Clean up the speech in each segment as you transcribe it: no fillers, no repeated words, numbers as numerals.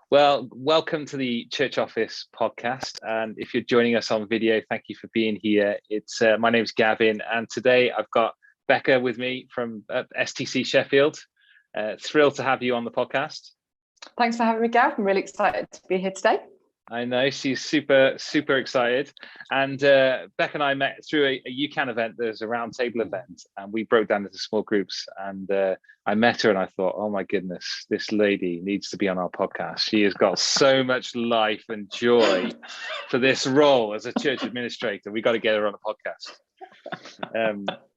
Well, welcome to the Church Office podcast. And if you're joining us on video, thank you for being here. It's my name's Gavin, and today I've got Becca with me from STC Sheffield. Thrilled to have you on the podcast. Thanks for having me, Gav. I'm really excited to be here today. I know she's super excited. And Becca and I met through a UCAN event. There's a roundtable event, and we broke down into small groups. And I met her, and I thought, oh my goodness, this lady needs to be on our podcast. She has got so much life and joy for this role as a church administrator. We got to get her on a podcast.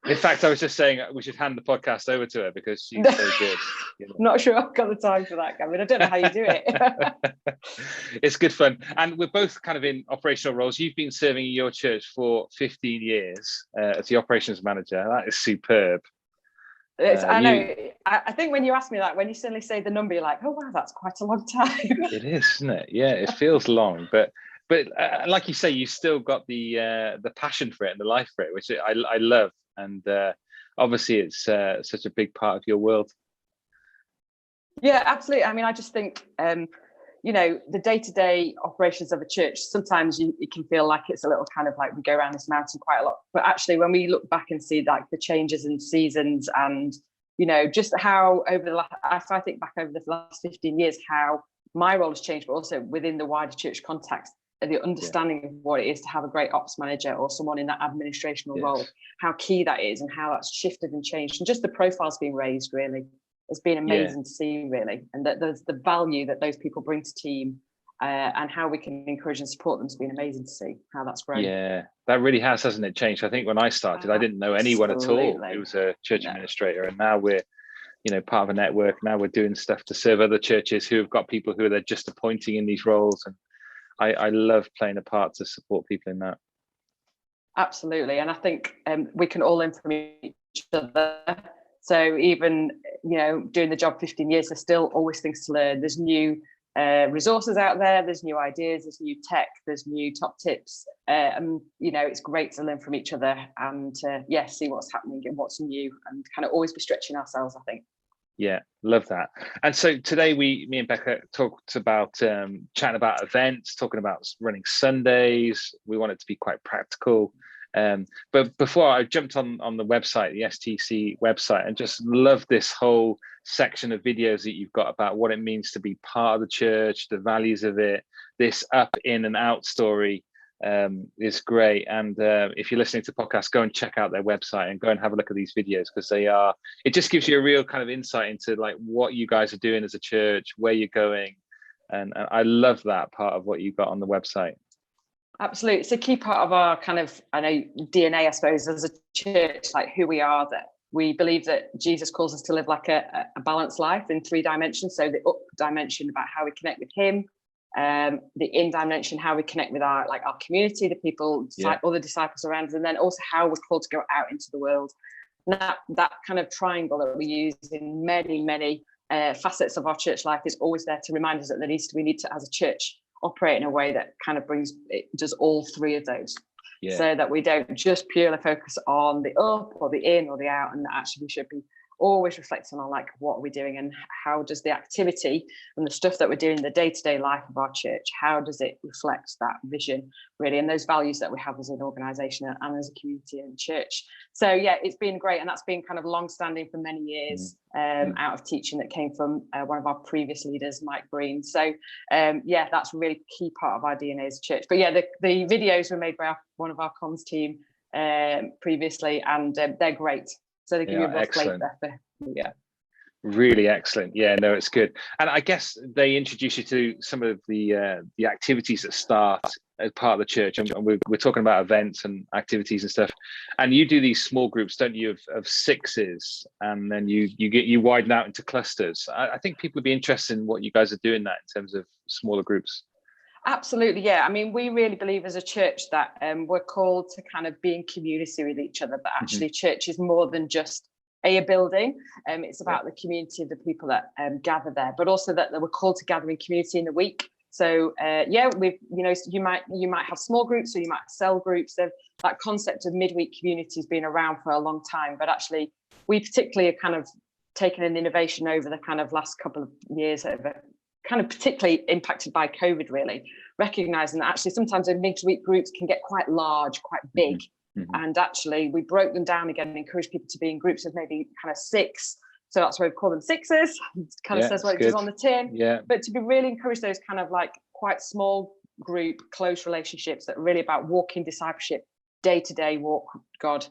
In fact, I was just saying we should hand the podcast over to her because she's so good. You know. Not sure I've got the time for that, Gavin. I don't know how you do it. It's good fun. And we're both kind of in operational roles. You've been serving in your church for 15 years as the operations manager. That is superb. I know. I think when you ask me that, when you suddenly say the number, you're like, oh, wow, that's quite a long time. It is, isn't it? Yeah, it feels long. But like you say, you've still got the passion for it and the life for it, which I love. And obviously, it's such a big part of your world. Yeah, absolutely. I mean, I just think, the day-to-day operations of a church, sometimes it can feel like it's a little kind of like we go around this mountain quite a lot. But actually, when we look back and see like the changes in seasons and, just how I think back over the last 15 years, how my role has changed, but also within the wider church context, the understanding of what it is to have a great ops manager or someone in that administrational role, how key that is and how that's shifted and changed. And just the profiles being raised really has been amazing to see, really. And that there's the value that those people bring to team and how we can encourage and support them has been amazing to see how that's grown. Yeah, that really has, hasn't it, changed? I think when I started, I didn't know anyone at all who was a church administrator. And now we're, part of a network. Now we're doing stuff to serve other churches who have got people who they're just appointing in these roles. And I love playing a part to support people in that. Absolutely. And I think we can all learn from each other. So even, doing the job 15 years, there's still always things to learn. There's new resources out there. There's new ideas. There's new tech. There's new top tips. It's great to learn from each other and, see what's happening and what's new and kind of always be stretching ourselves, I think. Yeah, love that. And so today me and Becca talked about chatting about events, talking about running Sundays. We want it to be quite practical. But before I jumped on the website, the STC website, and just love this whole section of videos that you've got about what it means to be part of the church, the values of it, this up, in and out story is great. And if you're listening to podcasts, go and check out their website and go and have a look at these videos because it just gives you a real kind of insight into like what you guys are doing as a church, where you're going. And I love that part of what you've got on the website. Absolutely. It's a key part of our kind of, DNA, I suppose, as a church, like who we are, that we believe that Jesus calls us to live like a balanced life in 3 dimensions. So the up dimension about how we connect with him, the in dimension, how we connect with our community, the people, other disciples around us, and then also how we're called to go out into the world. And that kind of triangle that we use in many, many facets of our church life is always there to remind us that we need to, as a church, operate in a way that kind of does all 3 of those, so that we don't just purely focus on the up or the in or the out, and that actually we should be always reflecting on like what are we doing and how does the activity and the stuff that we're doing in the day-to-day life of our church, how does it reflect that vision really and those values that we have as an organisation and as a community and church. So it's been great, and that's been kind of long-standing for many years out of teaching that came from one of our previous leaders, Mike Breen. So that's a really key part of our DNA as a church. But the videos were made by one of our comms team previously, and they're great. So they give you a rough flavour. Really excellent. Yeah, no, it's good. And I guess they introduce you to some of the activities that start as part of the church. And we're talking about events and activities and stuff. And you do these small groups, don't you, of 6s, and then you widen out into clusters. I think people would be interested in what you guys are doing that in terms of smaller groups. Absolutely, yeah. I mean, we really believe as a church that we're called to kind of be in community with each other, but actually church is more than just a building. It's about the community of the people that gather there, but also that we're called to gather in community in the week. So we've, you might have small groups or you might have cell groups. That concept of midweek community has been around for a long time, but actually we particularly are kind of taken an innovation over the kind of last couple of years over kind of particularly impacted by COVID, really, recognizing that actually sometimes those midweek groups can get quite large, quite big. And actually we broke them down again and encouraged people to be in groups of maybe kind of 6. So that's why we call them sixes. It kind of says what it does on the tin. But to be really encourage those kind of like quite small group, close relationships that are really about walking discipleship, day-to-day walk with God,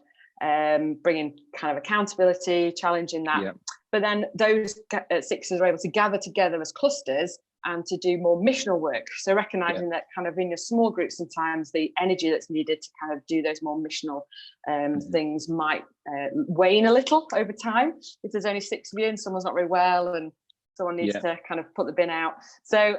bringing kind of accountability, challenging that. But then those sixes are able to gather together as clusters and to do more missional work. So recognizing that kind of in your small groups, sometimes the energy that's needed to kind of do those more missional things might wane a little over time. If there's only 6 of you and someone's not very well and someone needs to kind of put the bin out. So,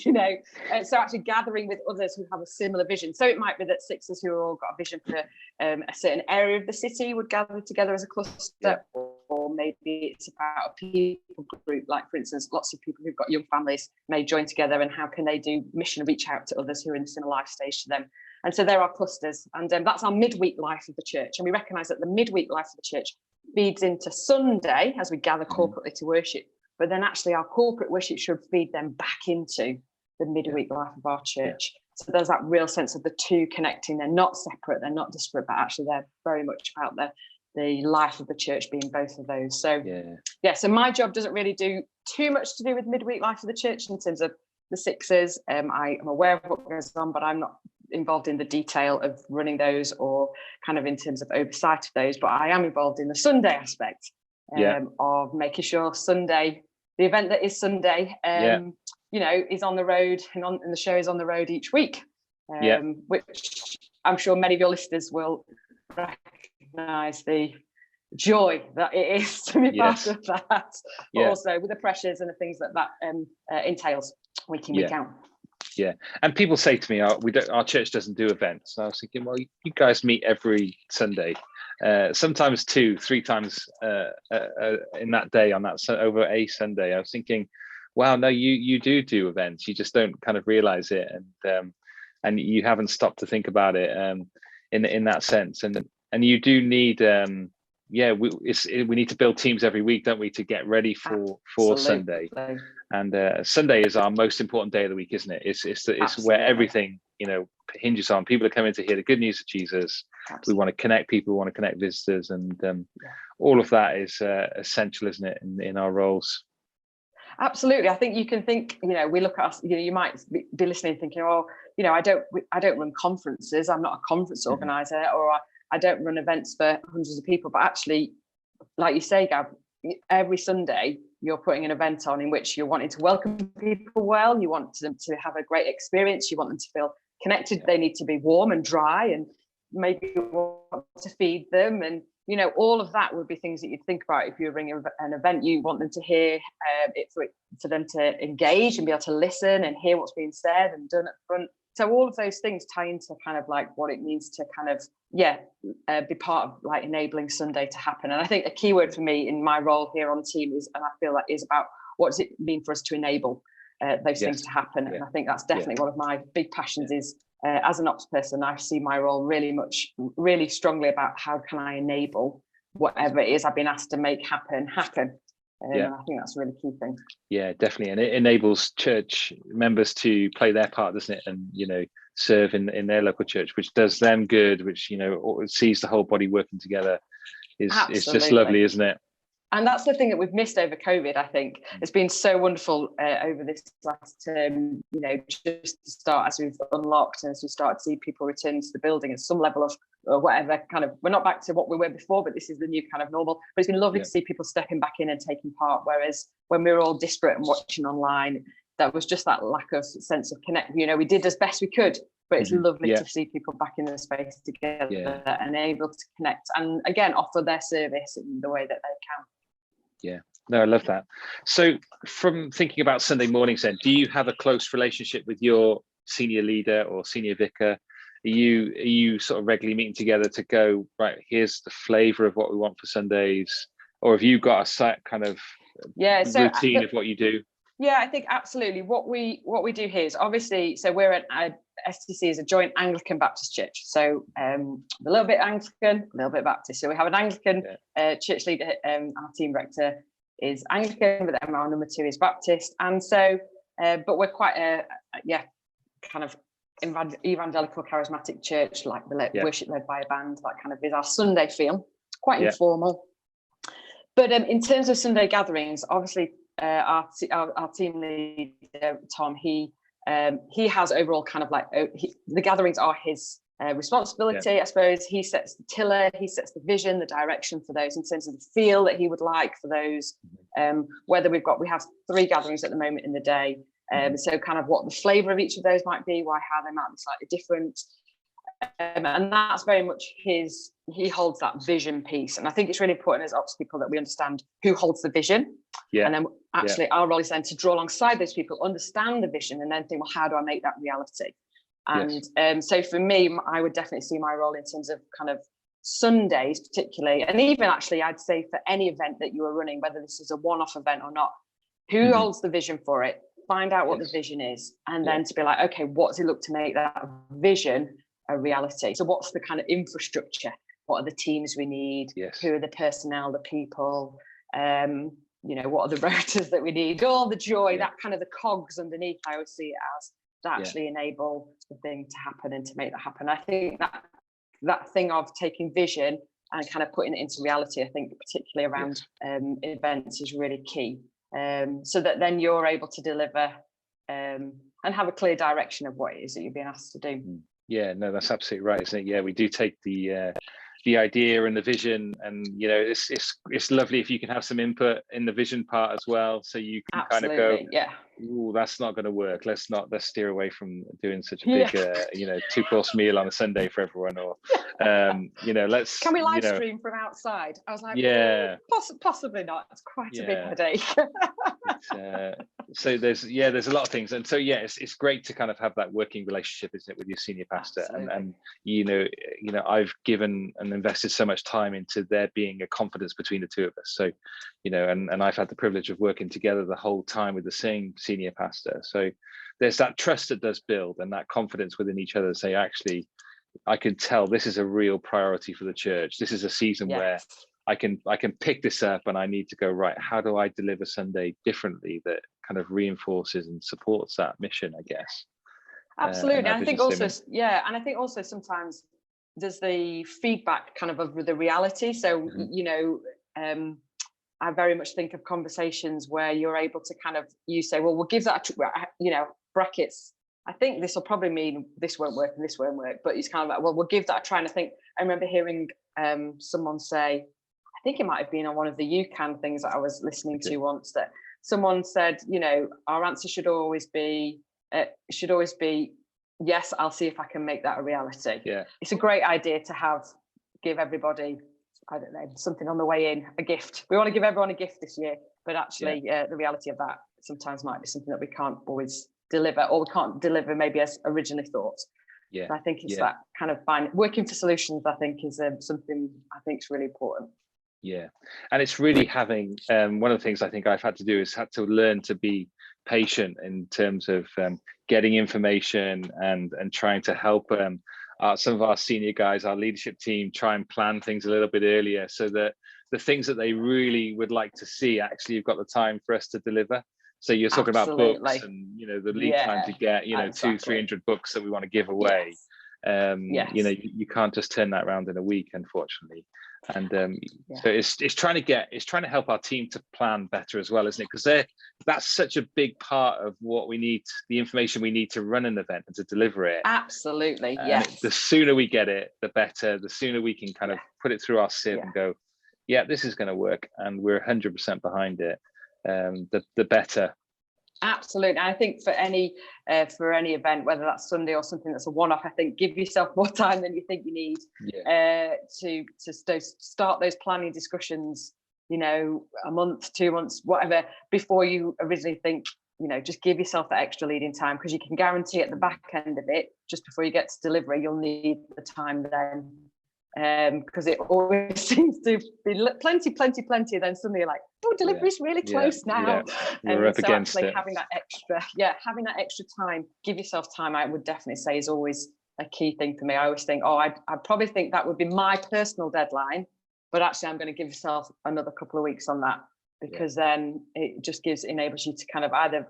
so actually gathering with others who have a similar vision. So it might be that sixes who have all got a vision for a certain area of the city would gather together as a cluster, or maybe it's about a people group, like for instance, lots of people who've got young families may join together, and how can they do mission, reach out to others who are in a similar life stage to them. And so there are clusters, and that's our midweek life of the church. And we recognise that the midweek life of the church feeds into Sunday as we gather corporately to worship. But then actually our corporate worship should feed them back into the midweek life of our church. So there's that real sense of the two connecting. They're not separate, they're not disparate, but actually they're very much about the life of the church being both of those. So so my job doesn't really do too much to do with midweek life of the church in terms of the sixes. I am aware of what goes on, but I'm not involved in the detail of running those or kind of in terms of oversight of those. But I am involved in the Sunday aspect of making sure Sunday, the event that is Sunday, is on the road and the show is on the road each week, which I'm sure many of your listeners will recognise the joy that it is to be part of that, but also with the pressures and the things that entails week in, week out. And people say to me, our church doesn't do events. And I was thinking, well, you guys meet every Sunday. Sometimes 2-3 times in that day over a Sunday. I was thinking, wow, no, you do events. You just don't kind of realize it, and you haven't stopped to think about it in that sense. And you do need we need to build teams every week, don't we, to get ready for Sunday. And Sunday is our most important day of the week, isn't it? It's where everything hinges on. People are coming to hear the good news of Jesus. We want to connect people, we want to connect visitors, and all of that is essential, isn't it, in our roles? Absolutely. I think you can think, we look at us, you might be listening thinking, I don't run conferences, I'm not a conference organizer, or I don't run events for hundreds of people. But actually, like you say, Gav, every Sunday you're putting an event on in which you're wanting to welcome people well, you want them to have a great experience, you want them to feel connected, they need to be warm and dry, and maybe you want to feed them, and all of that would be things that you'd think about if you're running an event. You want them to hear it for them to engage and be able to listen and hear what's being said and done at front. So all of those things tie into kind of like what it means to kind of be part of like enabling Sunday to happen. And I think a key word for me in my role here on the team is about what does it mean for us to enable those things to happen. And I think that's definitely one of my big passions is as an ops person, I see my role really strongly about how can I enable whatever it is I've been asked to make happen. I think that's a really key thing. Yeah, definitely. And it enables church members to play their part, doesn't it? And, serve in their local church, which does them good, which, sees the whole body working together. It's just lovely, isn't it? And that's the thing that we've missed over COVID, I think. It's been so wonderful over this last term, just to start as we've unlocked and as we start to see people return to the building at some level of whatever kind of, we're not back to what we were before, but this is the new kind of normal. But it's been lovely to see people stepping back in and taking part, whereas when we were all disparate and watching online, that was just that lack of sense of connect. We did as best we could, but it's lovely to see people back in the space together and able to connect and again offer their service in the way that they can. Yeah, no, I love that. So from thinking about Sunday mornings then, do you have a close relationship with your senior leader or senior vicar? Are you sort of regularly meeting together to go, right, here's the flavour of what we want for Sundays? Or have you got a set kind of routine of what you do? Yeah, I think absolutely. What we do here is obviously, so we're at STC is a joint Anglican Baptist church. So a little bit Anglican, a little bit Baptist. So we have an Anglican church leader, our team director is Anglican, but then our number 2 is Baptist. And so But we're quite kind of evangelical charismatic church, like worship led by a band. That kind of is our Sunday feel, quite informal. But in terms of Sunday gatherings, obviously our team leader Tom, he has overall kind of like the gatherings are his responsibility, I suppose. He sets the tiller, he sets the vision, the direction for those in terms of the feel that he would like for those. Whether we have 3 gatherings at the moment in the day, so kind of what the flavour of each of those might be, how they might be slightly different. And that's very much he holds that vision piece. And I think it's really important as ops people that we understand who holds the vision. And then actually our role is then to draw alongside those people, understand the vision, and then think, well, how do I make that reality? And so for me, I would definitely see my role in terms of kind of Sundays particularly, and even actually I'd say for any event that you are running, whether this is a one-off event or not, who holds the vision for it, find out what the vision is, and then to be like, okay, what does it look to make that vision a reality? So what's the kind of infrastructure? What are the teams we need? Who are the personnel, the people? What are the rotors that we need? All the joy, that kind of the cogs underneath, I would see it as, that actually enable the thing to happen and to make that happen. I think that thing of taking vision and kind of putting it into reality, I think particularly around events is really key. So that then you're able to deliver and have a clear direction of what it is that you're being asked to do. Yeah, no, that's absolutely right, isn't it? Yeah, we do take the idea and the vision, and it's lovely if you can have some input in the vision part as well, so you can kind of go, ooh, that's not going to work. Let's steer away from doing such a big 2-course meal on a Sunday for everyone, or let's, can we live stream from outside? I was like, possibly not. It's quite a big headache. So there's a lot of things, and so it's great to kind of have that working relationship, isn't it, with your senior pastor. And I've given and invested so much time into there being a confidence between the two of us. So and I've had the privilege of working together the whole time with the same senior pastor. So there's that trust that does build, and that confidence within each other to say, actually, I can tell this is a real priority for the church. This is a season where I can pick this up, and I need to go, right, how do I deliver Sunday differently that kind of reinforces and supports that mission, I guess. Absolutely. And I think also, and I think also sometimes there's the feedback kind of the reality. So, I very much think of conversations where you're able to kind of, you say, well, we'll give that, brackets. I think this will probably mean this won't work and this won't work, but it's kind of like, well, we'll give that a try. And I think I remember hearing someone say, I think it might have been on one of the UCAN things that I was listening to once, that someone said, our answer should always be, yes, I'll see if I can make that a reality. Yeah. It's a great idea to give everybody, I don't know, something on the way in, a gift. We want to give everyone a gift this year, but actually the reality of that sometimes might be something that we can't always deliver, or we can't deliver maybe as originally thought. Yeah. And I think it's that kind of working for solutions, I think, is something I think is really important. Yeah. And it's really having, one of the things I think I've had to do is had to learn to be patient in terms of getting information and trying to help some of our senior guys, our leadership team, try and plan things a little bit earlier, so that the things that they really would like to see, actually you've got the time for us to deliver. So you're talking about books and the lead time to get 200-300 books that we want to give away. You can't just turn that around in a week, unfortunately. And so it's trying to help our team to plan better as well, isn't it? Because that's such a big part of what we need, the information we need to run an event and to deliver it. Absolutely. The sooner we get it, the better. The sooner we can kind of put it through our sieve and go, this is going to work, and we're 100% behind it. The better. Absolutely. I think for any event, whether that's Sunday or something that's a one-off, I think give yourself more time than you think you need to start those planning discussions, a month, 2 months, whatever, before you originally think, just give yourself that extra leading time, because you can guarantee at the back end of it, just before you get to delivery, you'll need the time then. Because it always seems to be plenty, then suddenly you're like, delivery's really close now. We're up against it. Having that extra time, give yourself time, I would definitely say, is always a key thing for me. I always think, I'd probably think that would be my personal deadline, but actually I'm going to give yourself another couple of weeks on that, because then it just enables you to kind of either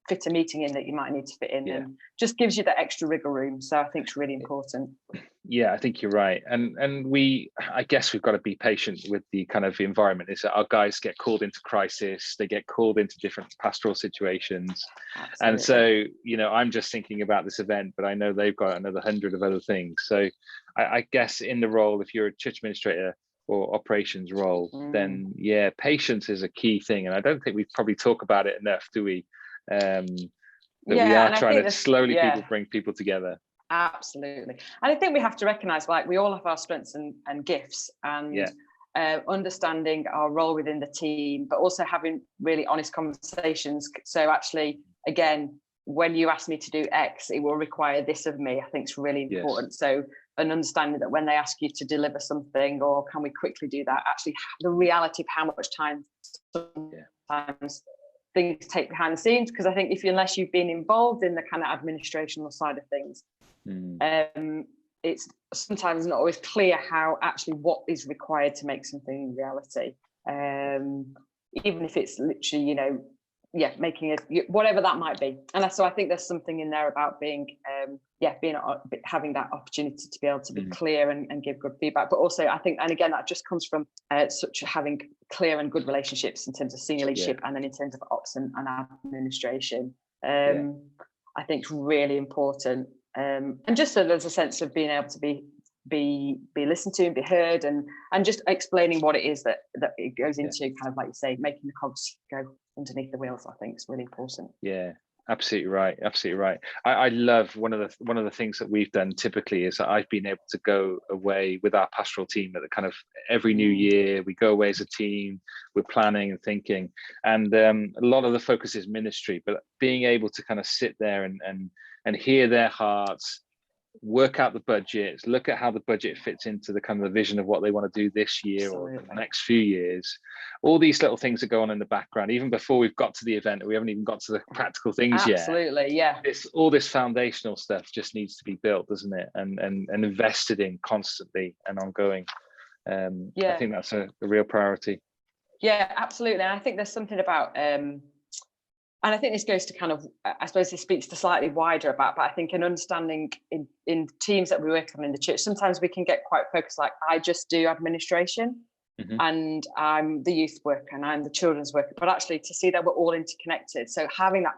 fit a meeting in that you might need to fit in, and just gives you that extra wriggle room. So I think it's really important. Yeah, I think you're right. And I guess we've got to be patient with the kind of environment. Is that our guys get called into crisis, they get called into different pastoral situations. Absolutely. And so, you know, I'm just thinking about this event, but I know they've got another 100 of other things. So I guess in the role, if you're a church administrator or operations role, then yeah, patience is a key thing. And I don't think we probably talk about it enough, do we? That we are trying to slowly bring people together. Absolutely. And I think we have to recognize, like, we all have our strengths and gifts, and understanding our role within the team, but also having really honest conversations. So actually, again, when you ask me to do X, it will require this of me. I think it's really important. So an understanding that when they ask you to deliver something, or can we quickly do that, actually the reality of how much time sometimes things take behind the scenes. Because I think unless you've been involved in the kind of administrational side of things, it's sometimes not always clear how actually what is required to make something reality, even if it's literally, you know, making it whatever that might be. And so I think there's something in there about being having that opportunity to be able to be clear and give good feedback. But also I think, and again, that just comes from having clear and good relationships in terms of senior leadership and then in terms of ops and administration. I think it's really important. And just so there's a sense of being able to be listened to and be heard, and just explaining what it is that it goes into, kind of like you say, making the cogs go underneath the wheels. I think is really important. Yeah, absolutely right. Absolutely right. I love one of the things that we've done typically is that I've been able to go away with our pastoral team at the kind of every new year. We go away as a team, we're planning and thinking, and a lot of the focus is ministry, but being able to kind of sit there and hear their hearts, work out the budgets, look at how the budget fits into the kind of the vision of what they want to do this year or the next few years. All these little things that go on in the background, even before we've got to the event, we haven't even got to the practical things yet. Absolutely, yeah. All this foundational stuff just needs to be built, doesn't it? And invested in constantly and ongoing. I think that's a real priority. Yeah, absolutely. And I think there's something about and I think this goes to kind of, I suppose this speaks to slightly wider about, but I think an understanding in teams that we work on in the church, sometimes we can get quite focused, like I just do administration and I'm the youth worker and I'm the children's worker, but actually to see that we're all interconnected. So having that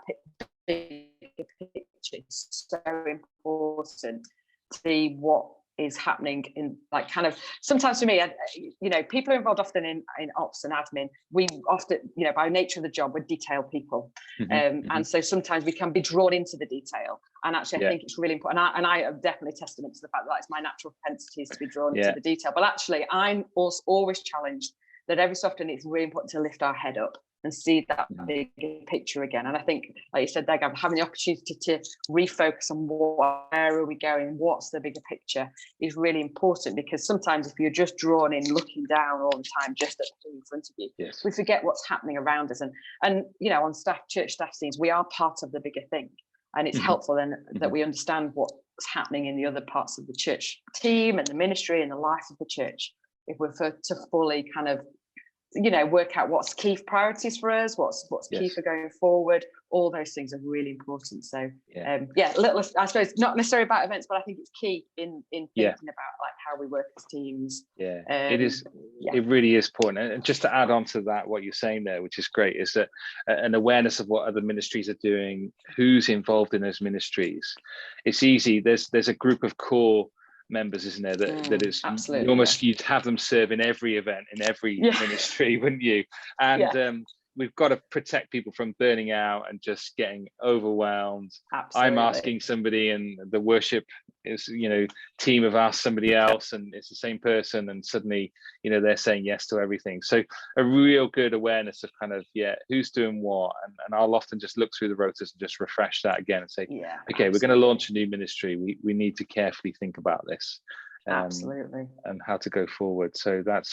big picture is so important to see what is happening in, like, kind of, sometimes for me, you know, people are involved often in ops and admin. We often, you know, by nature of the job, we're detail people, and so sometimes we can be drawn into the detail. And actually, I think it's really important. And I am definitely testament to the fact that it's my natural propensity is to be drawn into the detail. But actually, I'm also always challenged that every so often it's really important to lift our head up and see that bigger picture again. And I think, like you said there, Gavin, having the opportunity to refocus on where are we going, what's the bigger picture, is really important, because sometimes if you're just drawn in looking down all the time just at the thing in front of you, we forget what's happening around us. And you know, on church staff teams, we are part of the bigger thing. And it's helpful then that we understand what's happening in the other parts of the church team and the ministry and the life of the church, if we're to fully kind of, you know, work out what's key priorities for us, what's key for going forward. All those things are really important. So little, I suppose, not necessarily about events, but I think it's key in thinking about like how we work as teams. It is. It really is important. And just to add on to that, what you're saying there, which is great, is that an awareness of what other ministries are doing, who's involved in those ministries. It's easy. There's a group of core members, isn't there, that is almost, you'd have them serve in every event, in every ministry, wouldn't you? And we've got to protect people from burning out and just getting overwhelmed. I'm asking somebody, and the worship is, you know, team have asked somebody else, and it's the same person, and suddenly, you know, they're saying yes to everything. So a real good awareness of kind of who's doing what, and I'll often just look through the rotas and just refresh that again and say, okay, we're going to launch a new ministry. We need to carefully think about this, and how to go forward. So that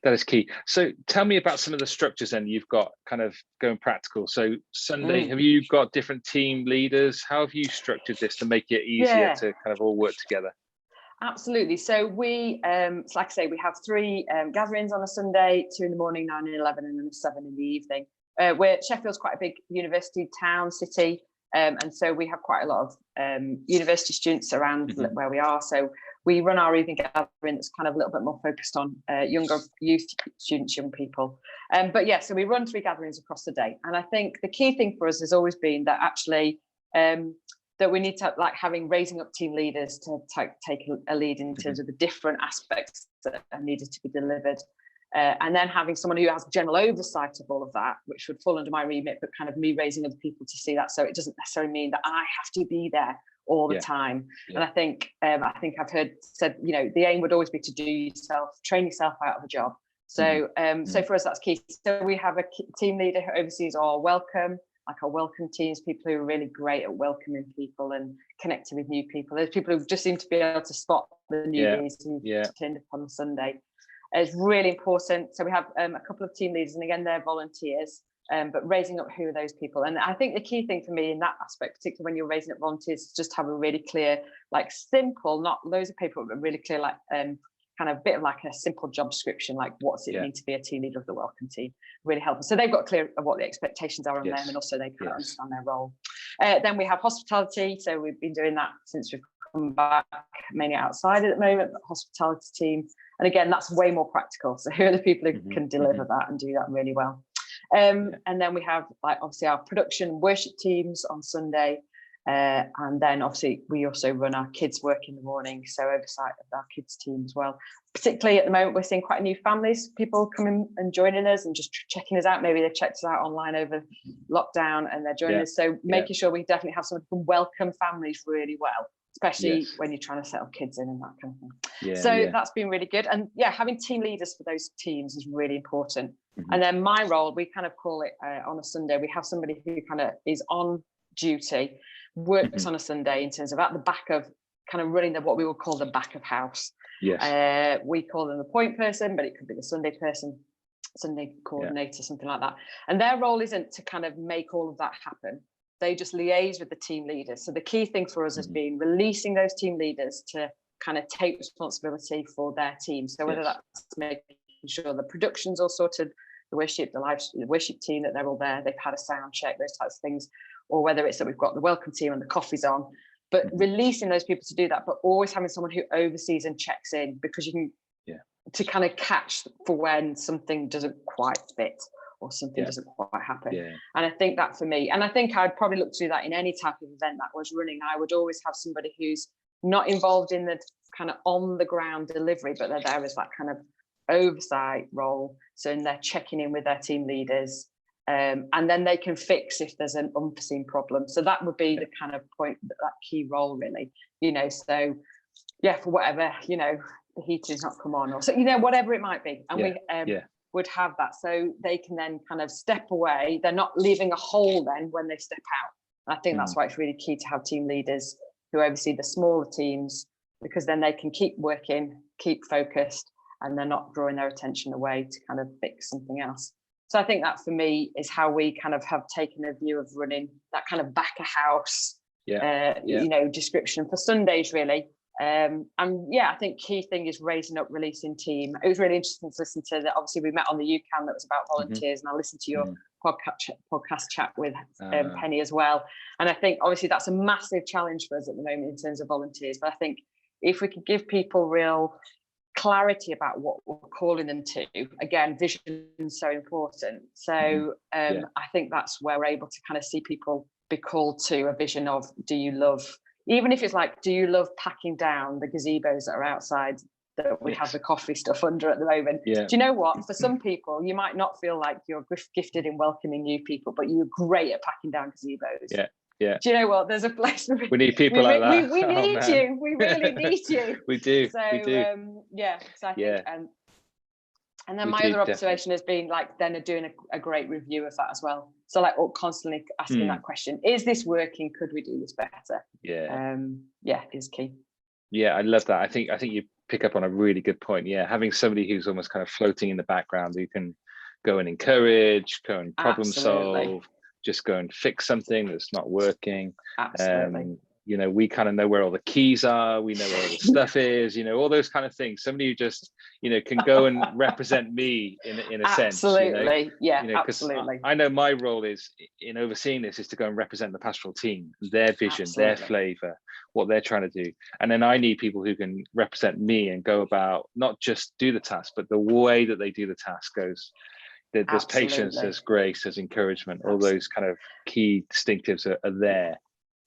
is key. So tell me about some of the structures then you've got, kind of going practical. So Sunday, have you got different team leaders? How have you structured this to make it easier to kind of all work together? Absolutely. So we, so like I say, we have 3 gatherings on a Sunday, 2 in the morning, 9 and 11, and then 7 in the evening. Sheffield's quite a big university town, city. And so we have quite a lot of university students around where we are. So we run our evening gathering that's kind of a little bit more focused on younger youth students, young people. But yeah, so we run 3 gatherings across the day. And I think the key thing for us has always been that actually that we need to raising up team leaders to take a lead in terms of the different aspects that are needed to be delivered. And then having someone who has general oversight of all of that, which would fall under my remit, but kind of me raising other people to see that. So it doesn't necessarily mean that I have to be there all the time. And I think I've heard said, the aim would always be to train yourself out of a job. So so for us, that's key. So we have a team leader who oversees our welcome, like our welcome teams, people who are really great at welcoming people and connecting with new people. There's people who just seem to be able to spot the newbies who turned up on Sunday. It's really important. So we have a couple of team leaders, and again, they're volunteers, but raising up who are those people. And I think the key thing for me in that aspect, particularly when you're raising up volunteers, is just have a really clear, simple, not loads of paper, but really clear, kind of bit of a simple job description, like what's it mean to be a team leader of the welcome team, really helpful. So they've got clear of what the expectations are on them, and also they can understand their role. Then we have hospitality. So we've been doing that since we've come back, mainly outside at the moment, but hospitality team. And again, that's way more practical. So who are the people who can deliver that and do that really well? And then we have obviously our production worship teams on Sunday. And then obviously we also run our kids' work in the morning, so oversight of our kids' team as well. Particularly at the moment, we're seeing quite new families, people coming and joining us and just checking us out. Maybe they've checked us out online over lockdown and they're joining us. So making sure we definitely have someone who can welcome families really well, especially when you're trying to settle kids in and that kind of thing. So that's been really good. And having team leaders for those teams is really important. And then my role, we kind of call it on a Sunday, we have somebody who kind of is on duty, works on a Sunday in terms of at the back of kind of running what we would call the back of house. We call them the point person, but it could be the Sunday person, Sunday coordinator, something like that. And their role isn't to kind of make all of that happen. They just liaise with the team leaders. So the key thing for us has been releasing those team leaders to kind of take responsibility for their team. So whether that's making sure the production's all sorted, the worship team, that they're all there, they've had a sound check, those types of things, or whether it's that we've got the welcome team and the coffee's on, but releasing those people to do that, but always having someone who oversees and checks in, because you can to kind of catch for when something doesn't quite fit or something doesn't quite happen. And I think that for me, and I think I'd probably look to do that in any type of event that was running, I would always have somebody who's not involved in the kind of on the ground delivery, but they're there as that kind of oversight role. So they're checking in with their team leaders, and then they can fix if there's an unforeseen problem. So that would be the kind of point, that key role really, so for whatever, the heating's not come on, or so, whatever it might be. And we would have that, so they can then kind of step away. They're not leaving a hole then when they step out. And I think that's why it's really key to have team leaders who oversee the smaller teams, because then they can keep working, keep focused, and they're not drawing their attention away to kind of fix something else. So I think that for me is how we kind of have taken a view of running that kind of back of house, description for Sundays really. And I think key thing is raising up, releasing team. It was really interesting to listen to that. Obviously we met on the UCAN that was about volunteers, and I listened to your podcast chat with Penny as well. And I think obviously that's a massive challenge for us at the moment in terms of volunteers. But I think if we could give people real clarity about what we're calling them to, again, vision is so important. So I think that's where we're able to kind of see people be called to a vision of, do you love, even if it's like, do you love packing down the gazebos that are outside that we have the coffee stuff under at the moment? Do you know what, for some people you might not feel like you're gifted in welcoming new people, but you're great at packing down gazebos. Do you know what, there's a place we need people like that. We need you, we really need you. we do. So I think and then my other observation has been then doing a great review of that as well. So constantly asking that question, is this working, could we do this better? Is key. I love that. I think you pick up on a really good point. Having somebody who's almost kind of floating in the background, who can go and encourage, go and problem solve, just go and fix something that's not working. Absolutely. we kind of know where all the keys are, we know where all the stuff is, all those kind of things. Somebody who just can go and represent me in a sense. Absolutely. Yeah, absolutely. I know my role is in overseeing this is to go and represent the pastoral team, their vision, their flavor, what they're trying to do. And then I need people who can represent me and go about not just do the task, but the way that they do the task goes. There's patience, there's grace, there's encouragement. All those kind of key distinctives are there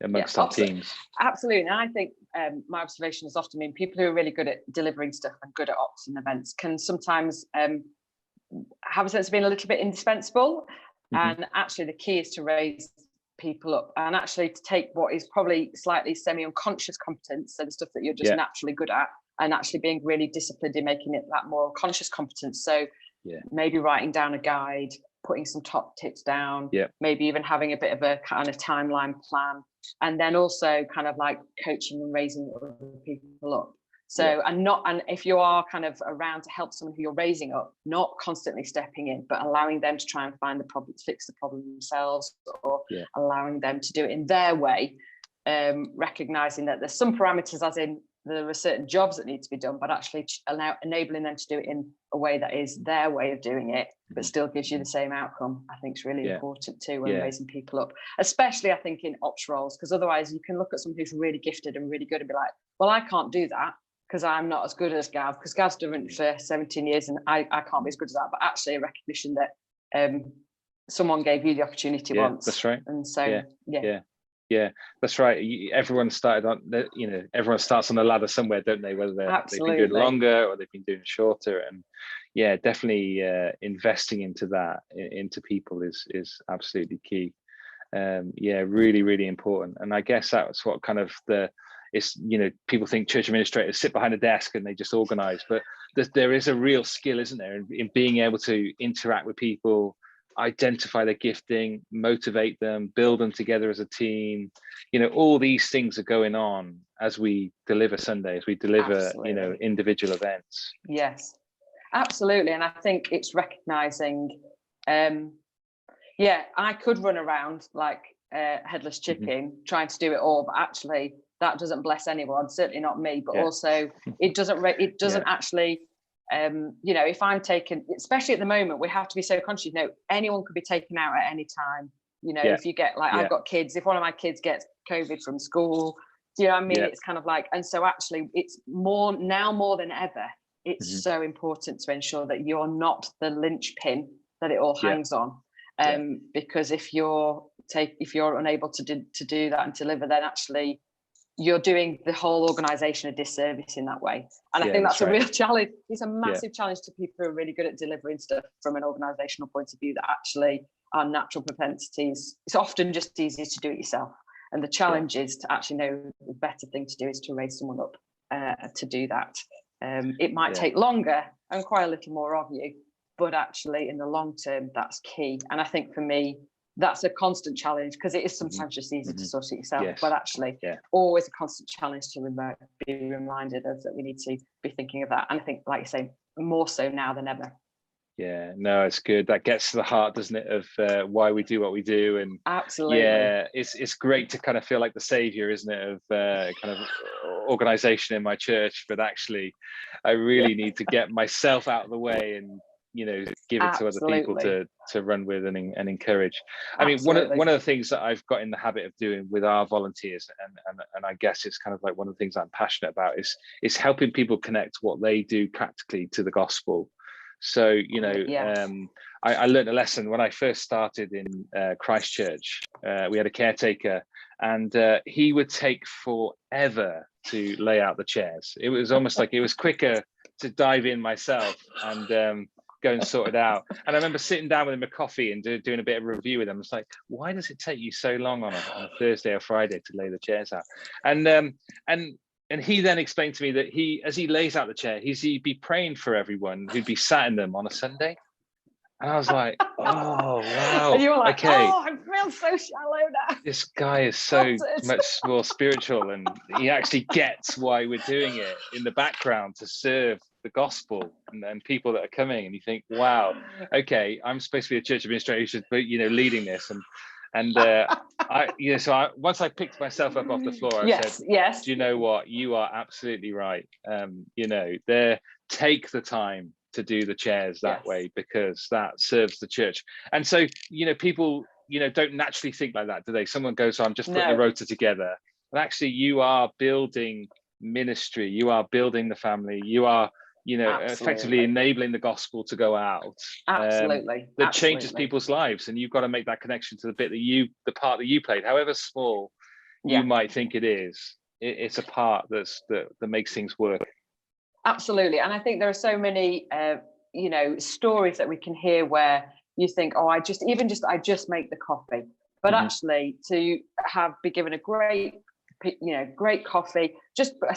amongst our teams. Absolutely. And I think my observation has often been people who are really good at delivering stuff and good at ops and events can sometimes have a sense of being a little bit indispensable. And actually the key is to raise people up and actually to take what is probably slightly semi-unconscious competence, so the stuff that you're just naturally good at, and actually being really disciplined in making it that more conscious competence. So maybe writing down a guide, putting some top tips down, maybe even having a bit of a kind of timeline plan, and then also kind of like coaching and raising other people up. So and if you are kind of around to help someone who you're raising up, not constantly stepping in, but allowing them to try and find the problem, fix the problem themselves, or allowing them to do it in their way, recognizing that there's some parameters, as in there are certain jobs that need to be done, but actually enabling them to do it in a way that is their way of doing it, but still gives you the same outcome, I think is really important too when raising people up, especially I think in ops roles, because otherwise you can look at someone who's really gifted and really good and be like, well, I can't do that because I'm not as good as Gav, because Gav's done it for 17 years and I can't be as good as that. But actually a recognition that someone gave you the opportunity once. That's right. And so, yeah, that's right. Everyone started on, everyone starts on the ladder somewhere, don't they? Whether they've been doing longer or they've been doing shorter. And definitely investing into that, into people is absolutely key. Really, really important. And I guess that's what kind of people think church administrators sit behind a desk and they just organize, but there is a real skill, isn't there, in being able to interact with people, identify their gifting, motivate them, build them together as a team. All these things are going on as we deliver Sunday, as we deliver individual events. Yes, absolutely. And I think it's recognizing I could run around like headless chicken trying to do it all, but actually that doesn't bless anyone, certainly not me, but also it doesn't actually if I'm taken, especially at the moment, we have to be so conscious, anyone could be taken out at any time. If you get I've got kids, if one of my kids gets COVID from school, do you know what I mean? It's kind of like, and so actually it's more than ever, it's so important to ensure that you're not the linchpin that it all hangs on. Because if you're unable to do that and deliver, then actually you're doing the whole organization a disservice in that way. And I think that's a real challenge. It's a massive challenge to people who are really good at delivering stuff from an organizational point of view, that actually our natural propensities, it's often just easier to do it yourself. And the challenge is to actually know the better thing to do is to raise someone up to do that. It might take longer and quite a little more of you, but actually in the long term, that's key. And I think for me, that's a constant challenge, because it is sometimes just easy to sort it yourself, but actually always a constant challenge to be reminded of that we need to be thinking of that. And I think, like you say, more so now than ever. Yeah, no, it's good. That gets to the heart, doesn't it, of why we do what we do. And absolutely, it's great to kind of feel like the savior, isn't it, of kind of organization in my church. But actually, I really need to get myself out of the way and give it to other people to run with and encourage. I mean, one of the things that I've got in the habit of doing with our volunteers, and I guess it's kind of like one of the things I'm passionate about, is helping people connect what they do practically to the gospel. So I learned a lesson when I first started in Christchurch. We had a caretaker, and he would take forever to lay out the chairs. It was almost like it was quicker to dive in myself and go and sort it out. And I remember sitting down with him a coffee and doing a bit of a review with him. It's like, why does it take you so long on a Thursday or Friday to lay the chairs out? And he then explained to me that as he lays out the chair, he'd be praying for everyone who'd be sat in them on a Sunday. And I was like, oh, wow. And you were like, okay. Oh, I feel so shallow now. This guy is so much more spiritual, and he actually gets why we're doing it in the background to serve the gospel and people that are coming. And you think, wow, okay, I'm supposed to be a church administrator, but leading this. And once I picked myself up off the floor, I said, yes. Do you know what? You are absolutely right. Take the time to do the chairs that way, because that serves the church. And so, people, don't naturally think like that, do they? Someone goes, I'm just putting a rota together. And actually, you are building ministry. You are building the family. You are, effectively enabling the gospel to go out. That changes people's lives. And you've got to make that connection to the part that you played, however small you might think it is. It's a part that makes things work. Absolutely. And I think there are so many, stories that we can hear where you think, I just make the coffee. But actually, to be given a great coffee, just a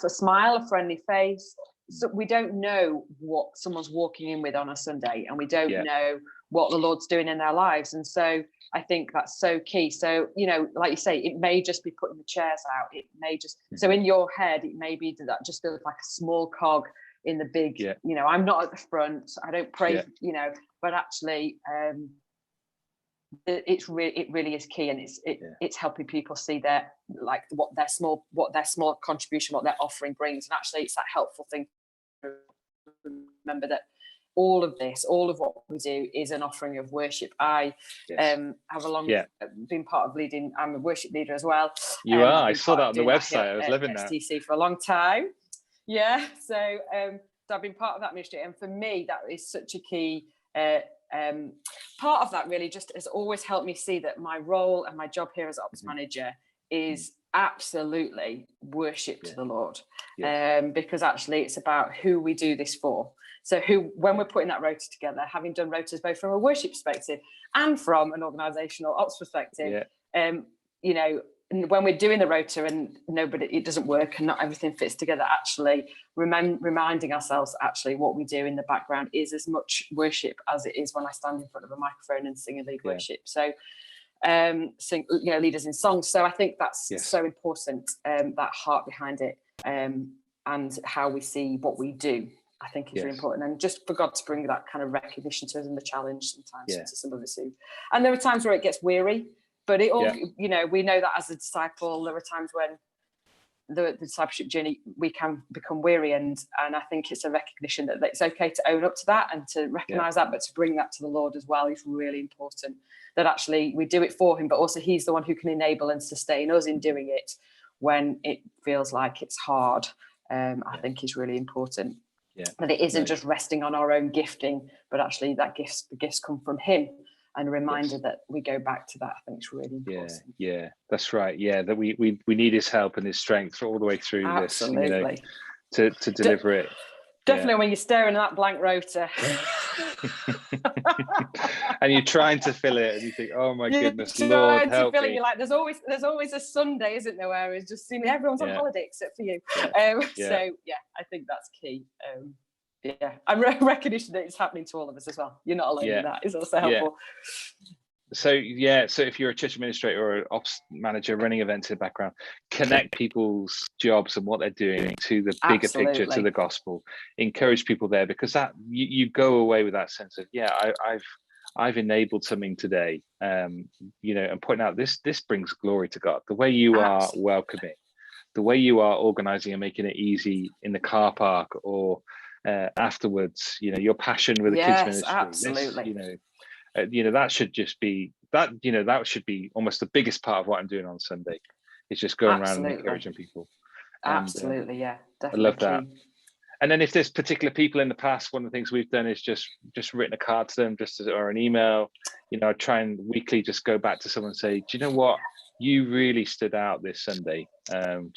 smile, a friendly face. So we don't know what someone's walking in with on a Sunday, and we don't know what the Lord's doing in their lives. And so I think that's so key. So, like you say, it may just be putting the chairs out. It may just, so in your head, it may be that just feels like a small cog in the big, I'm not at the front, I don't pray, but actually, it really is key, and it's helping people see what their small contribution, what their offering brings. And actually it's that helpful thing to remember that all of what we do is an offering of worship. I have been part of leading. I'm a worship leader as well. You are. I saw that on the website. I was living that. STC for a long time. Yeah. So I've been part of that ministry, and for me, that is such a key part of that. Really, just has always helped me see that my role and my job here as ops manager is absolutely worship to the Lord, because actually it's about who we do this for. So when we're putting that rota together, having done rotas both from a worship perspective and from an organizational ops perspective, when we're doing the rota and it doesn't work and not everything fits together, actually reminding ourselves actually what we do in the background is as much worship as it is when I stand in front of a microphone and sing and lead worship. So leaders in songs. So I think that's so important, that heart behind it, and how we see what we do, I think is really important. And just for God to bring that kind of recognition to us and the challenge sometimes to some of us who, and there are times where it gets weary, but it all, we know that as a disciple, there are times when the discipleship journey, we can become weary. And I think it's a recognition that it's okay to own up to that and to recognize that, but to bring that to the Lord as well is really important, that actually we do it for him, but also he's the one who can enable and sustain us in doing it when it feels like it's hard. I think is really important. That it isn't just resting on our own gifting, but actually the gifts come from him, and a reminder that we go back to that, I think is really important. Yeah, that's right. Yeah, that we need his help and his strength all the way through this, to deliver it. Definitely when you're staring at that blank rota. And you're trying to fill it and you think, oh my goodness, Lord, help me. You're like, there's always a Sunday, isn't there, where it's just everyone's on holiday except for you. So I think that's key. And recognition that it's happening to all of us as well. You're not alone in that is also helpful. So if you're a church administrator or an ops manager running events in the background, connect people's jobs and what they're doing to the bigger picture, to the gospel. Encourage people there, because that you go away with that sense of I've enabled something today, and pointing out this brings glory to God. The way you are welcoming, the way you are organizing and making it easy in the car park or afterwards, your passion with the kids ministry. Absolutely. That should just be that should be almost the biggest part of what I'm doing on Sunday, is just going around and encouraging people. Definitely. I love that. And then if there's particular people in the past, one of the things we've done is just written a card to them, or an email. I try and weekly just go back to someone and say, do you know what, you really stood out this Sunday.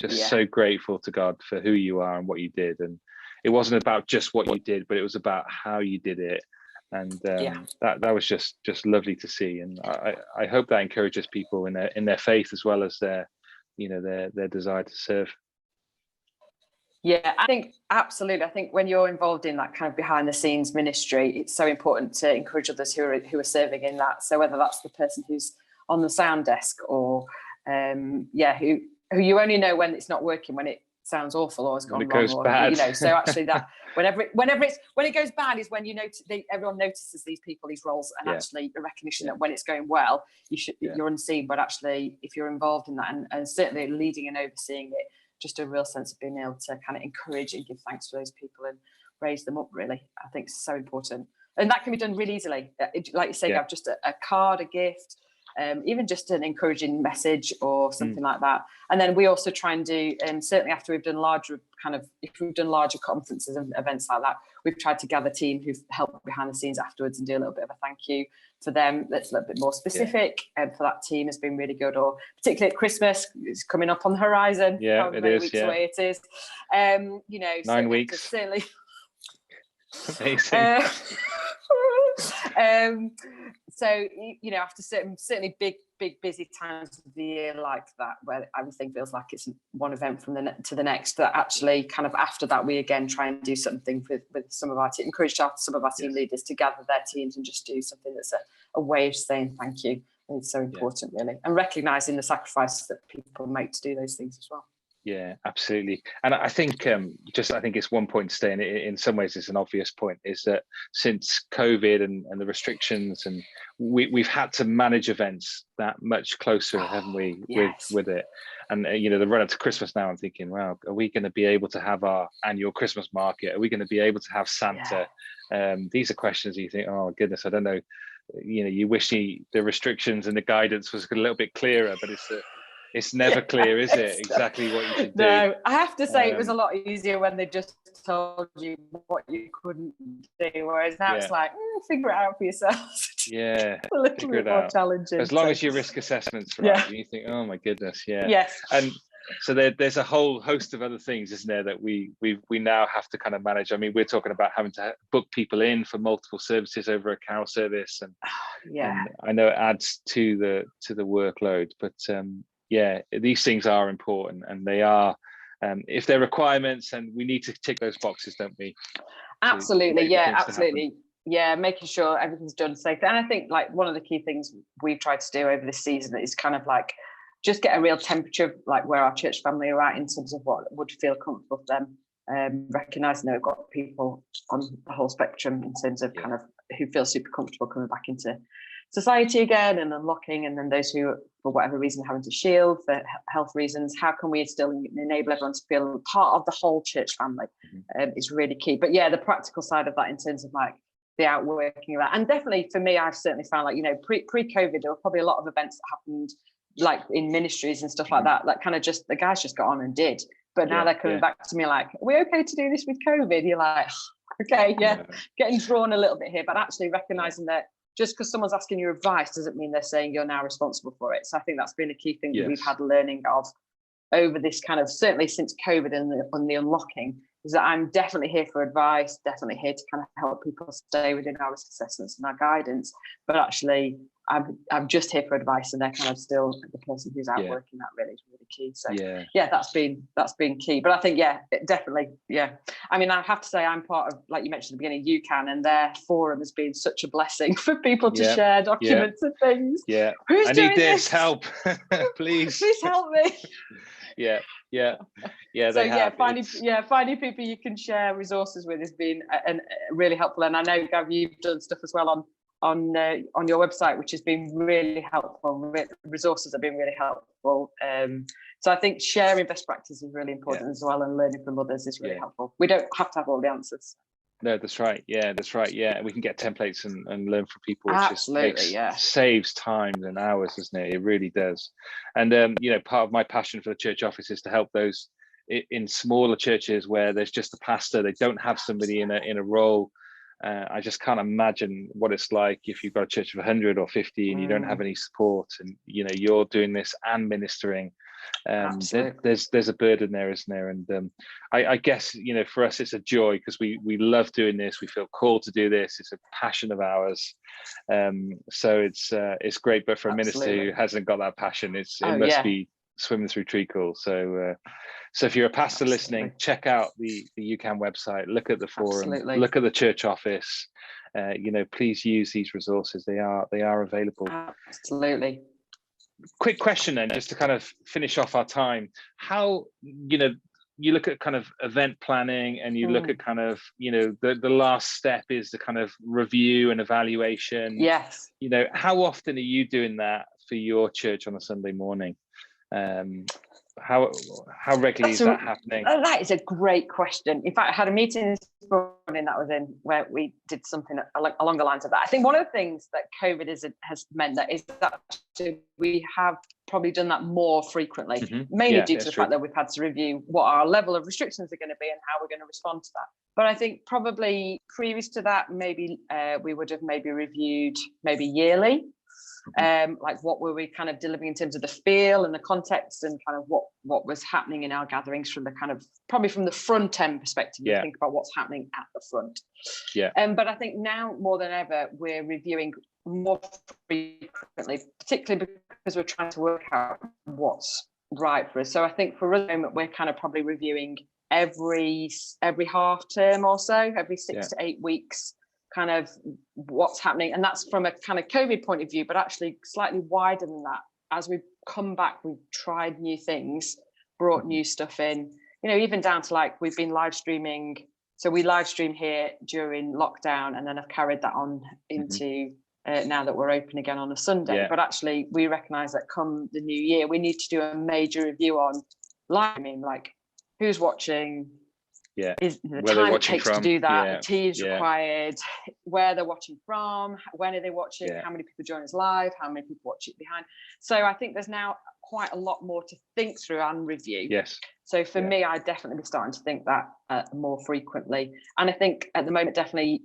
So grateful to God for who you are and what you did. And it wasn't about just what you did, but it was about how you did it. And that was just lovely to see. And I hope that encourages people in their faith as well as their desire to serve. Yeah, I think absolutely. I think when you're involved in that kind of behind the scenes ministry, it's so important to encourage others who are serving in that. So whether that's the person who's on the sound desk or who you only know when it's not working, when it's sounds awful or has when gone it wrong, goes or bad. so actually that when it goes bad is when everyone notices these people, these roles, and actually the recognition that when it's going well, you're unseen, but actually if you're involved in that and certainly leading and overseeing it, just a real sense of being able to kind of encourage and give thanks to those people and raise them up, really, I think is so important. And that can be done really easily. Like you say, Gav, just a card, a gift, even just an encouraging message or something like that. And then we also try and do, certainly after we've done if we've done larger conferences and events like that, we've tried to gather team who've helped behind the scenes afterwards and do a little bit of a thank you for them that's a little bit more specific. And for that team has been really good. Or particularly at Christmas, it's coming up on the horizon. Yeah, it is. Weeks away it is. 9 weeks. Certainly. Amazing. So after certainly big busy times of the year like that, where everything feels like it's one event from to the next, that actually kind of after that we again try and do something with some of our team, encourage some of our team leaders to gather their teams and just do something that's a way of saying thank you. It's so important, really, and recognizing the sacrifices that people make to do those things as well. Yeah, absolutely. And I think I think it's one point to stay, and in some ways it's an obvious point, is that since COVID and the restrictions, and we've had to manage events that much closer, haven't we, with it. And the run up to Christmas now, I'm thinking, wow, are we going to be able to have our annual Christmas market? Are we going to be able to have Santa? These are questions you think, oh goodness, I don't know. You wish the restrictions and the guidance was a little bit clearer, but it's never clear, is it? Exactly what you should do. No, I have to say it was a lot easier when they just told you what you couldn't do, whereas now it's like, figure it out for yourselves. Yeah, a little bit more challenging. As long as your risk assessment's right, and you think, oh my goodness, Yes. And so there's a whole host of other things, isn't there, that we now have to kind of manage. I mean, we're talking about having to book people in for multiple services over a carol service, and I know it adds to the workload, but these things are important, and they are, if they're requirements, and we need to tick those boxes, don't we? Absolutely, absolutely. Yeah, making sure everything's done safely. And I think like one of the key things we've tried to do over this season is kind of like just get a real temperature of like where our church family are at in terms of what would feel comfortable for them. Recognising that we've got people on the whole spectrum in terms of kind of who feel super comfortable coming back into society again and unlocking, and then those who for whatever reason having to shield for health reasons. How can we still enable everyone to feel part of the whole church family is really key. But the practical side of that in terms of like the outworking of that, and definitely for me, I've certainly found like pre-COVID there were probably a lot of events that happened like in ministries and stuff like that kind of just the guys just got on and did, but now they're coming back to me like, are we okay to do this with COVID? You're like, okay, getting drawn a little bit here, but actually recognizing that just because someone's asking your advice doesn't mean they're saying you're now responsible for it. So I think that's been a key thing that we've had learning of over this kind of, certainly since COVID and the unlocking, is that I'm definitely here for advice, definitely here to kind of help people stay within our risk assessments and our guidance, but actually I'm just here for advice, and they're kind of still the person who's out working that really is really key. So that's been key. But I think definitely. I mean, I have to say I'm part of, like you mentioned at the beginning, UCAN, and their forum has been such a blessing for people to share documents and things. Yeah. Who's I doing need this help. Please help me. So finding people you can share resources with has been really helpful. And I know, Gav, you've done stuff as well on your website, which has been really helpful. Resources have been really helpful. So I think sharing best practice is really important as well, and learning from others is really helpful. We don't have to have all the answers. No, that's right. Yeah, that's right. Yeah, and we can get templates and learn from people. Absolutely, saves time and hours, doesn't it? It really does. And part of my passion for the church office is to help those in smaller churches where there's just a pastor. They don't have somebody in a role. I just can't imagine what it's like if you've got a church of 100 or 50 and you don't have any support, and you're doing this and ministering. There's a burden there, isn't there? And I guess for us it's a joy, because we love doing this. We feel called to do this. It's a passion of ours. So it's great. But for a minister who hasn't got that passion, it must be swimming through treacle. So if you're a pastor listening, check out the UCAN website, look at the forum, look at the church office. Please use these resources. They are available. Absolutely. Quick question then, just to kind of finish off our time. How, you look at kind of event planning, and you look at kind of, the last step is the kind of review and evaluation. Yes. How often are you doing that for your church on a Sunday morning? How regularly is that happening? That is a great question. In fact, I had a meeting this morning that was in where we did something along the lines of that. I think one of the things that COVID has meant is that we have probably done that more frequently, mainly due to the fact that we've had to review what our level of restrictions are going to be and how we're going to respond to that. But I think probably previous to that, maybe we would have maybe reviewed yearly. Like what were we kind of delivering in terms of the feel and the context, and kind of what was happening in our gatherings from the kind of probably from the front end perspective. You think about what's happening at the front. But I think now more than ever we're reviewing more frequently, particularly because we're trying to work out what's right for us. So I think for us at the moment we're kind of probably reviewing every half term or so, every 6 to 8 weeks, kind of what's happening. And that's from a kind of COVID point of view, but actually slightly wider than that. As we've come back, we've tried new things, brought new stuff in, even down to like we've been live streaming. So we live stream here during lockdown, and then I've carried that on into now that we're open again on a Sunday. But actually we recognise that come the new year, we need to do a major review on live streaming, like who's watching, is the time it takes to do that, the team's required, where they're watching from, when are they watching, how many people join us live, how many people watch it behind. So I think there's now quite a lot more to think through and review. So for me, I definitely be starting to think that more frequently. And I think at the moment, definitely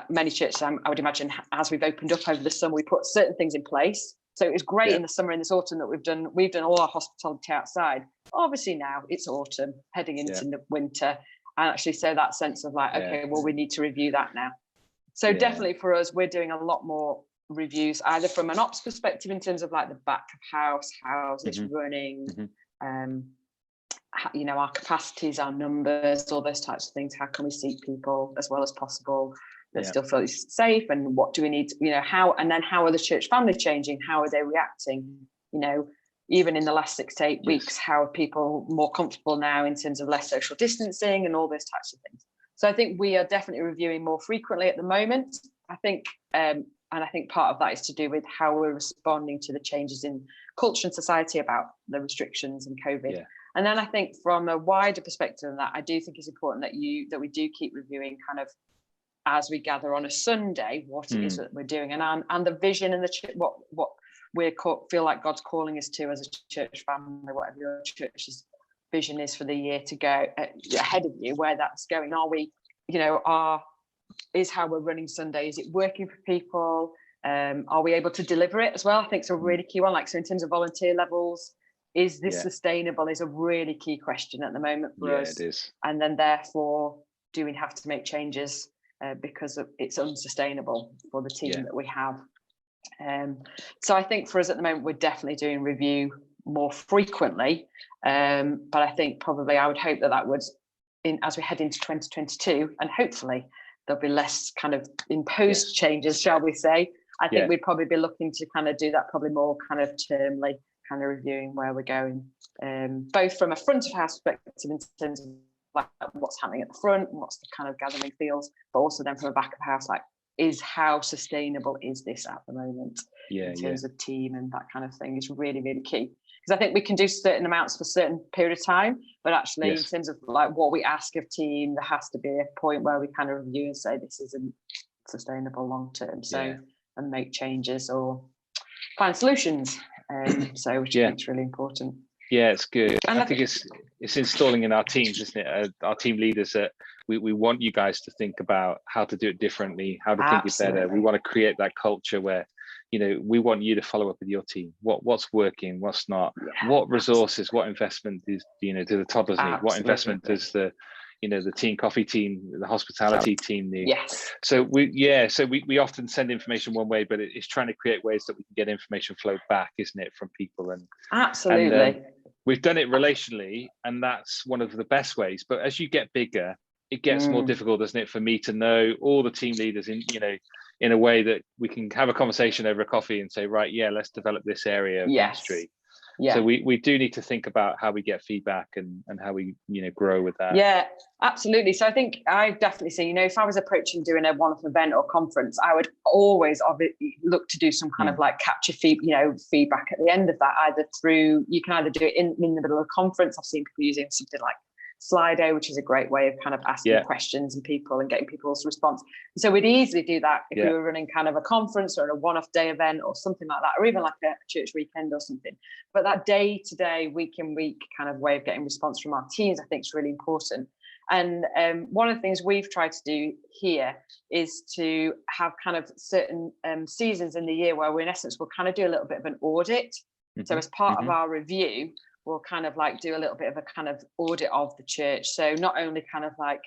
many churches, I would imagine, as we've opened up over the summer, we put certain things in place. So it was great in the summer and this autumn that we've done all our hospitality outside. Obviously now it's autumn, heading into the winter. And actually, so that sense of like, okay, well, we need to review that now. So definitely for us, we're doing a lot more reviews, either from an ops perspective in terms of like the back of house, how's it's running, our capacities, our numbers, all those types of things. How can we seat people as well as possible that still feel safe? And what do we need, how are the church family changing? How are they reacting? Even in the last 6 to 8 weeks, how are people more comfortable now in terms of less social distancing and all those types of things? So I think we are definitely reviewing more frequently at the moment. I think, and I think part of that is to do with how we're responding to the changes in culture and society about the restrictions and COVID. And then I think from a wider perspective of that, I do think it's important that we do keep reviewing kind of as we gather on a Sunday what it is that we're doing, and the vision and what we feel like God's calling us to as a church family, whatever your church's vision is for the year to go ahead of you, where that's going. Are we, is how we're running Sunday, is it working for people? Are we able to deliver it as well? I think it's a really key one. Like, so in terms of volunteer levels, is this sustainable is a really key question at the moment for us. It is. And then therefore, do we have to make changes because it's unsustainable for the team that we have? So I think for us at the moment, we're definitely doing review more frequently, but I think probably I would hope that would, as we head into 2022, and hopefully there'll be less kind of imposed changes, shall we say. I think we'd probably be looking to kind of do that probably more kind of termly, kind of reviewing where we're going, both from a front of house perspective in terms of like what's happening at the front and what's the kind of gathering feels, but also then from a back of house, like, is how sustainable is this at the moment in terms of team and that kind of thing is really, really key. Because I think we can do certain amounts for a certain period of time, but actually in terms of like what we ask of team, there has to be a point where we kind of review and say this isn't sustainable long term. So and make changes or find solutions. So which I think is really important. Yeah, it's good. And I think it's installing in our teams, isn't it? Our team leaders that we want you guys to think about how to do it differently, how to think it better. We want to create that culture where, we want you to follow up with your team. What's working, what's not, what resources, what investment do the toddlers need? What investment does the teen coffee team, the hospitality team need? So we often send information one way, but it's trying to create ways that we can get information flow back, isn't it, from people? And absolutely. We've done it relationally, and that's one of the best ways. But as you get bigger, it gets more difficult, doesn't it, for me to know all the team leaders in a way that we can have a conversation over a coffee and say, right, let's develop this area of ministry. Yeah. So we do need to think about how we get feedback and how we, grow with that. Yeah, absolutely. So I think I definitely see, if I was approaching doing a one-off event or conference, I would always look to do some kind of like capture feedback at the end of that, you can either do it in the middle of a conference. I've seen people using something like Slido, which is a great way of kind of asking questions and getting people's response. So we'd easily do that if we were running kind of a conference or a one-off day event or something like that, or even like a church weekend or something. But that day-to-day, week-in-week kind of way of getting response from our teams, I think is really important. And one of the things we've tried to do here is to have kind of certain seasons in the year where we, in essence, will kind of do a little bit of an audit. So as part of our review, we'll kind of like do a little bit of a kind of audit of the church. So not only kind of like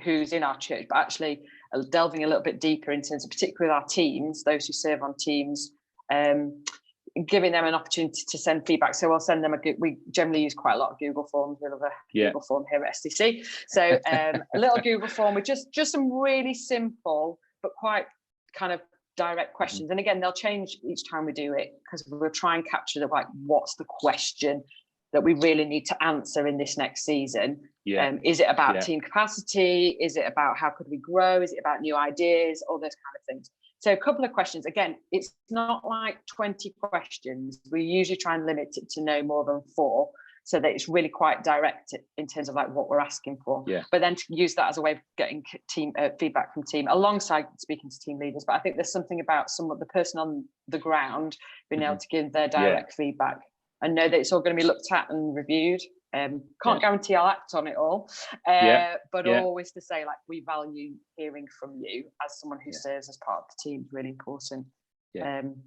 who's in our church, but actually delving a little bit deeper in terms of, particularly with our teams, those who serve on teams, giving them an opportunity to send feedback. So we'll send them we generally use quite a lot of Google Forms. We love a Google form here at STC. So a little Google form with just some really simple, but quite kind of direct questions. And again, they'll change each time we do it, because we'll try and capture what's the question that we really need to answer in this next season. Is it about team capacity? Is it about how could we grow? Is it about new ideas? All those kind of things. So a couple of questions. Again, it's not like 20 questions. We usually try and limit it to no more than 4, so that it's really quite direct in terms of like what we're asking for. But then to use that as a way of getting team feedback from team alongside speaking to team leaders. But I think there's something about the person on the ground being able to give their direct feedback and know that it's all going to be looked at and reviewed. Can't guarantee I'll act on it all, but always to say, like, we value hearing from you as someone who serves as part of the team is really important. And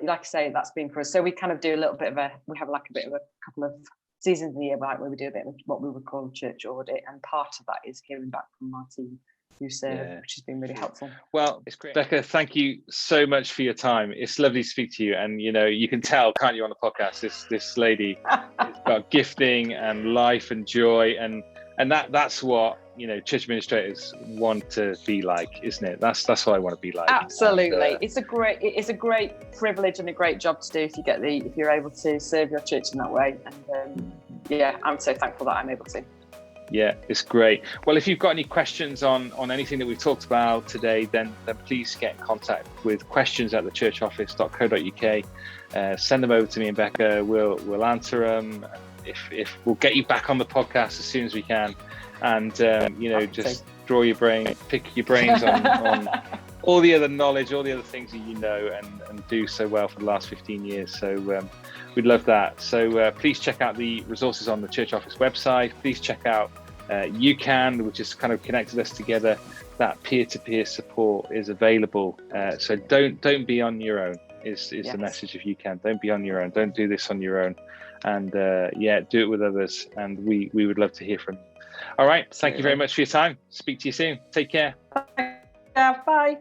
like I say, that's been for us. So we kind of do a little bit of we have like a bit of a couple of seasons in the year where we do a bit of what we would call a church audit, and part of that is hearing back from our team who serve, which has been really helpful. Well, it's great. Becca, thank you so much for your time. It's lovely to speak to you. And, you can tell, can't you, on the podcast, this lady has got gifting and life and joy. And that's what, church administrators want to be like, isn't it? That's what I want to be like. Absolutely. It's a great privilege and a great job to do if you're able to serve your church in that way. And I'm so thankful that I'm able to. Yeah, it's great. Well, if you've got any questions on anything that we've talked about today, then please get in contact with questions@thechurchoffice.co.uk. Send them over to me and Becca. We'll answer them. If we'll get you back on the podcast as soon as we can, and just draw your brain, pick your brains on all the other knowledge, all the other things that you know and do so well for the last 15 years. So we'd love that. So please check out the resources on the Church Office website. Please check out UCAN, which has kind of connected us together. That peer-to-peer support is available. So don't be on your own is the message of UCAN. Don't be on your own. Don't do this on your own. And do it with others. And we would love to hear from you. All right. Thank you very much for your time. Speak to you soon. Take care. Bye.